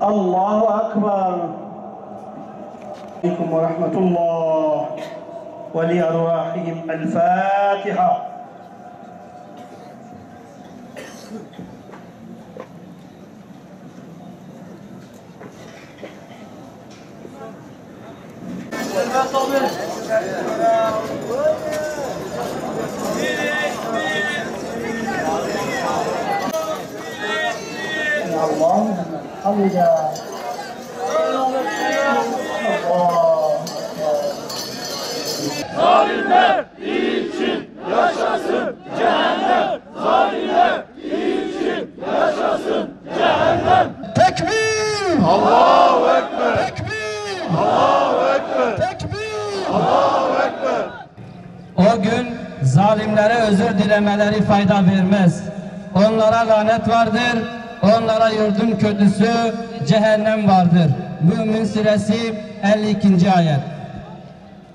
Allahu Akbar. Aleyküm ve rahmetullah. Ve li arvahihim el Fatiha. Allah'ım hamdülillah. Zalimler için yaşasın cehennem. Zalimler için yaşasın cehennem. Tekbir! Allahu Ekber. Tekbir! Allahu Ekber. Tekbir! Allahu Ekber. O gün zalimlere özür dilemeleri fayda vermez. Onlara lanet vardır, onlara yurdun kötüsü cehennem vardır. Mümin Suresi 52. ayet.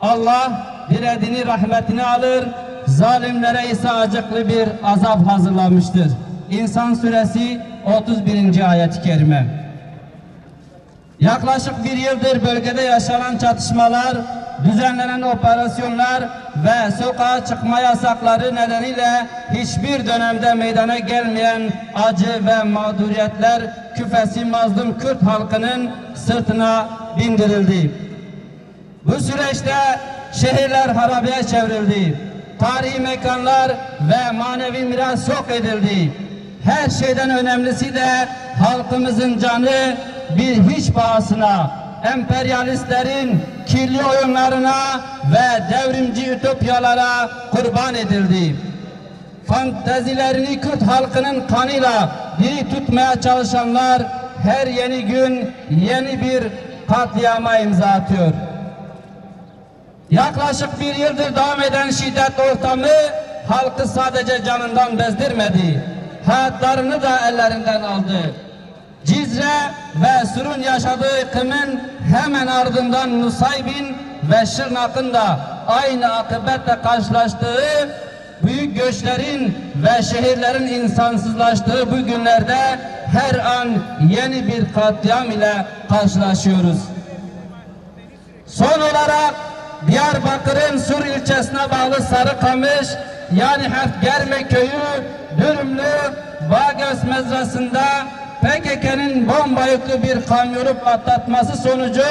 Allah dilediğini rahmetine alır, zalimlere ise acıklı bir azap hazırlamıştır. İnsan Suresi 31. ayet-i kerime. Yaklaşık bir yıldır bölgede yaşanan çatışmalar, düzenlenen operasyonlar ve sokağa çıkma yasakları nedeniyle hiçbir dönemde meydana gelmeyen acı ve mağduriyetler küfesi mazlum Kürt halkının sırtına bindirildi. Bu süreçte şehirler harabeye çevrildi. Tarihi mekanlar ve manevi miras yok edildi. Her şeyden önemlisi de halkımızın canı bir hiç pahasına emperyalistlerin kirli oyunlarına ve devrimci ütopyalara kurban edildi. Fantezilerini Kürt halkının kanıyla diri tutmaya çalışanlar her yeni gün yeni bir katliama imza atıyor. Yaklaşık bir yıldır devam eden şiddet ortamı halkı sadece canından bezdirmedi, hayatlarını da ellerinden aldı. Cizre ve Sur'un yaşadığı iklimin hemen ardından Nusaybin ve Şırnak'ın da aynı akıbetle karşılaştığı büyük göçlerin ve şehirlerin insansızlaştığı bu günlerde her an yeni bir katliam ile karşılaşıyoruz. Son olarak Diyarbakır'ın Sur ilçesine bağlı Sarıkamış yani Hefgerme köyü Dürümlü Bağgöz mezrasında PKK'nın bomba yüklü bir kamyonu patlatması sonucu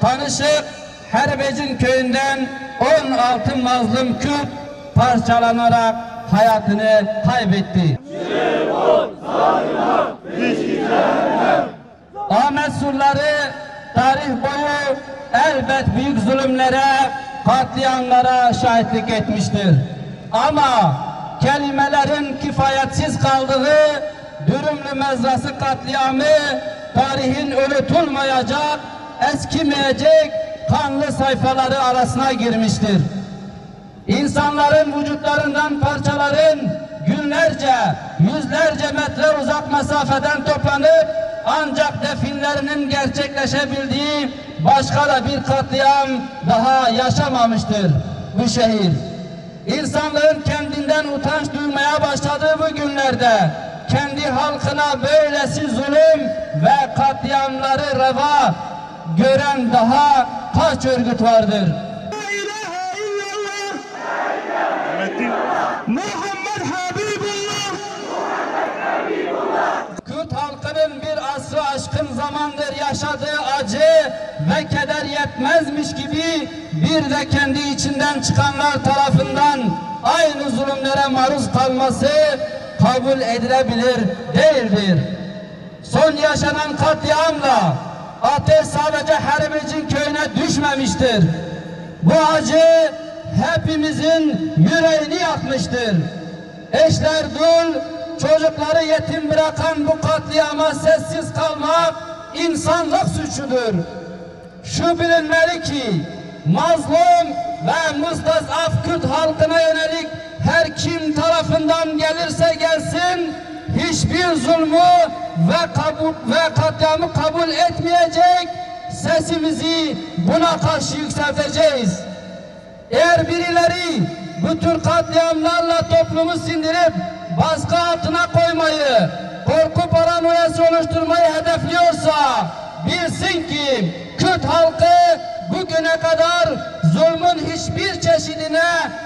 tanışık Herbecin köyünden 16 mazlum Kürt parçalanarak hayatını kaybetti. Ahmet Surları tarih boyu elbet büyük zulümlere, katliamlara şahitlik etmiştir. Ama kelimelerin kifayetsiz kaldığı Dürümlü mezrası katliamı tarihin unutulmayacak, eskimeyecek kanlı sayfaları arasına girmiştir. İnsanların vücutlarından parçaların günlerce, yüzlerce metre uzak mesafeden toplanıp ancak definlerinin gerçekleşebildiği başka da bir katliam daha yaşamamıştır bu şehir. İnsanların kendinden utanç duymaya başladığı bu günlerde kendi halkına böylesi zulüm ve katliamları reva gören daha kaç örgüt vardır? La ilahe illallah Muhammed Habibullah. Kürt halkının bir asrı aşkın zamandır yaşadığı acı ve keder yetmezmiş gibi bir de kendi içinden çıkanlar tarafından aynı zulümlere maruz kalması kabul edilebilir değildir. Son yaşanan katliamla ateş sadece Herbecin köyüne düşmemiştir. Bu acı hepimizin yüreğini yakmıştır. Eşler dul, çocukları yetim bırakan bu katliama sessiz kalmak insanlık suçudur. Şu bilinmeli ki mazlum ve mustazaf Kürt halkına yönelik her kim tarafından gelirse gelsin hiçbir zulmü ve katliamı kabul etmeyecek, sesimizi buna karşı yükselteceğiz. Eğer birileri bu tür katliamlarla toplumu sindirip baskı altına koymayı, korku paranoyası oluşturmayı hedefliyorsa bilsin ki Kürt halkı bugüne kadar zulmün hiçbir çeşidine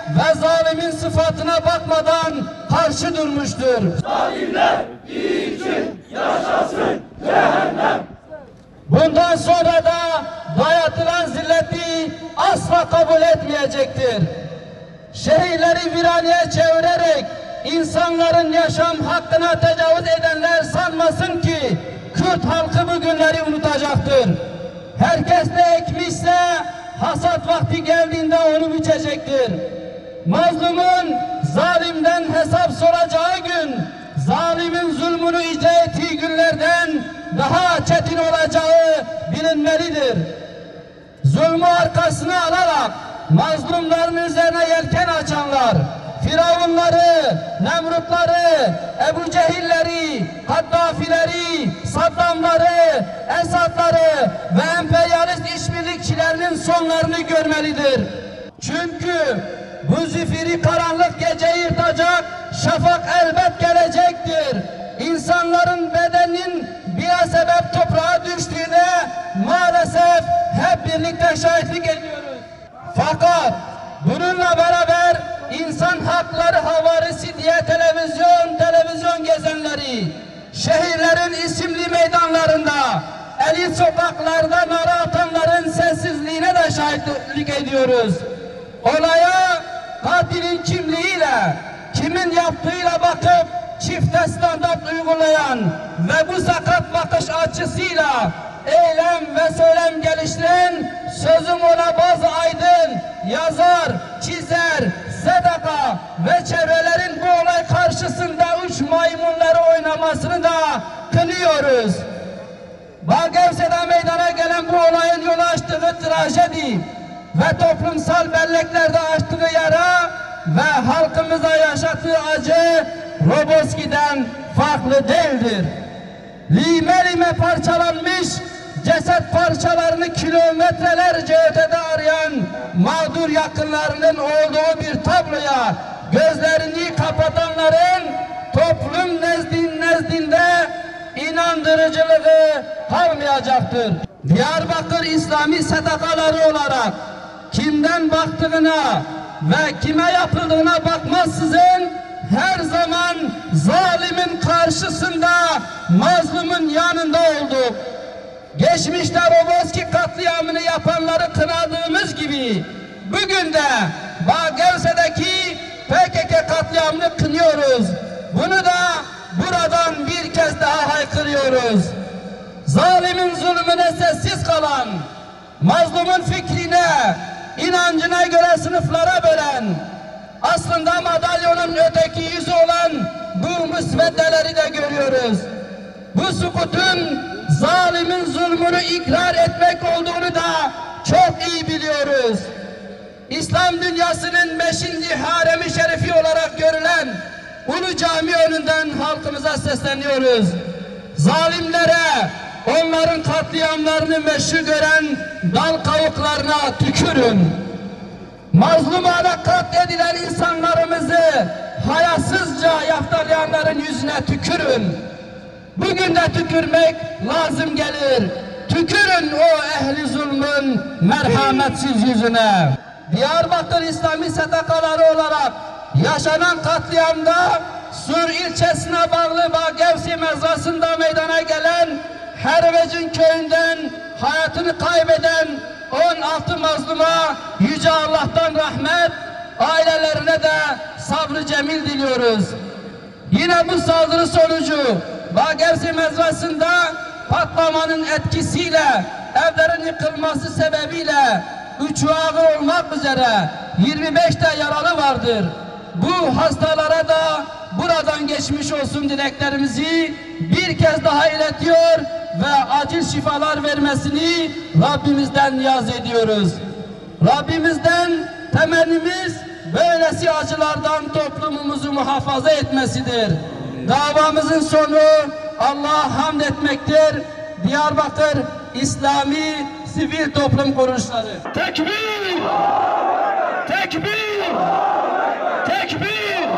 ve zalimin sıfatına bakmadan karşı durmuştur. Zalimler için yaşasın cehennem. Bundan sonra da dayatılan zilleti asla kabul etmeyecektir. Şehirleri viraneye çevirerek insanların yaşam hakkına tecavüz edenler sanmasın ki Kürt halkı bu günleri unutacaktır. Herkes ne ekmişse hasat vakti geldiğinde onu biçecektir. Mazlumun zalimden hesap soracağı gün, zalimin zulmünü icra ettiği günlerden daha çetin olacağı bilinmelidir. Zulmü arkasına alarak mazlumların üzerine yelken açanlar, Firavunları, Nemrutları, Ebu Cehilleri, Kaddafileri, Saddamları, Esadları ve emperyalist işbirlikçilerinin sonlarını görmelidir. Çünkü bu zifiri karanlık geceyi yırtacak şafak elbet gelecektir. İnsanların bedeninin bir sebep toprağa düştüğüne maalesef hep birlikte şahitlik ediyoruz. Fakat bununla beraber insan hakları havarisi diye televizyon gezenleri, şehirlerin isimli meydanlarında, elit sokaklarda nara atanların sessizliğine de şahitlik ediyoruz. Olaya katilin kimliğiyle, kimin yaptığıyla bakıp çifte standart uygulayan ve bu sakat bakış açısıyla eylem ve söylem geliştiren sözüm ona bazı aydın, yazar, çizer, sedaka ve çevrelerin bu olay karşısında uç maymunları oynamasını da kınıyoruz. Bağgevse'de meydana gelen bu olayın yol açtığı trajedi ve toplumsal belleklerde açtığı yara ve halkımıza yaşattığı acı Roboski'den farklı değildir. Lime lime parçalanmış ceset parçalarını kilometrelerce ötede arayan mağdur yakınlarının olduğu bir tabloya gözlerini kapatanların toplum nezdinde inandırıcılığı kalmayacaktır. Diyarbakır İslami STK'ları olarak kimden baktığına ve kime yapıldığına bakmaksızın her zaman zalimin karşısında mazlumun yanında olduk. Geçmişte Roboski katliamını yapanları kınadığımız gibi bugün de Bağgevse'deki PKK katliamını kınıyoruz. Bunu da buradan bir kez daha haykırıyoruz. Zalimin zulmüne sessiz kalan, mazlumun fikrine, inancına göre sınıflara bölen, aslında madalyonun öteki yüzü olan bu müsveddeleri de görüyoruz. Bu sukutun zalimin zulmünü ikrar etmek olduğunu da çok iyi biliyoruz. İslam dünyasının 5. haremi şerifi olarak görülen Ulu Cami önünden halkımıza sesleniyoruz. Zalimlere, onların katliamlarını meşru gören dal kavuklarına tükürün. Mazlumana katledilen insanlarımızı hayasızca yaftalayanların yüzüne tükürün. Bugün de tükürmek lazım gelir. Tükürün o ehli zulmün merhametsiz yüzüne. Diyarbakır İslami STK'ları olarak yaşanan katliamda Sur ilçesine bağlı Bağgevsi mezrasında meydana gelen Hervecin köyünden hayatını kaybeden 16 mazluma Yüce Allah'tan rahmet, ailelerine de sabrı cemil diliyoruz. Yine bu saldırı sonucu Bağgevsi mezrasında patlamanın etkisiyle evlerin yıkılması sebebiyle 3'ü ağır olmak üzere 25 de yaralı vardır. Bu hastalara da buradan geçmiş olsun dileklerimizi bir kez daha iletiyor ve acil şifalar vermesini Rabbimizden niyaz ediyoruz. Rabbimizden temennimiz böylesi acılardan toplumumuzu muhafaza etmesidir. Davamızın sonu Allah'a hamd etmektir. Diyarbakır İslami Sivil Toplum Kuruluşları. Tekbir! Tekbir! Tekbir!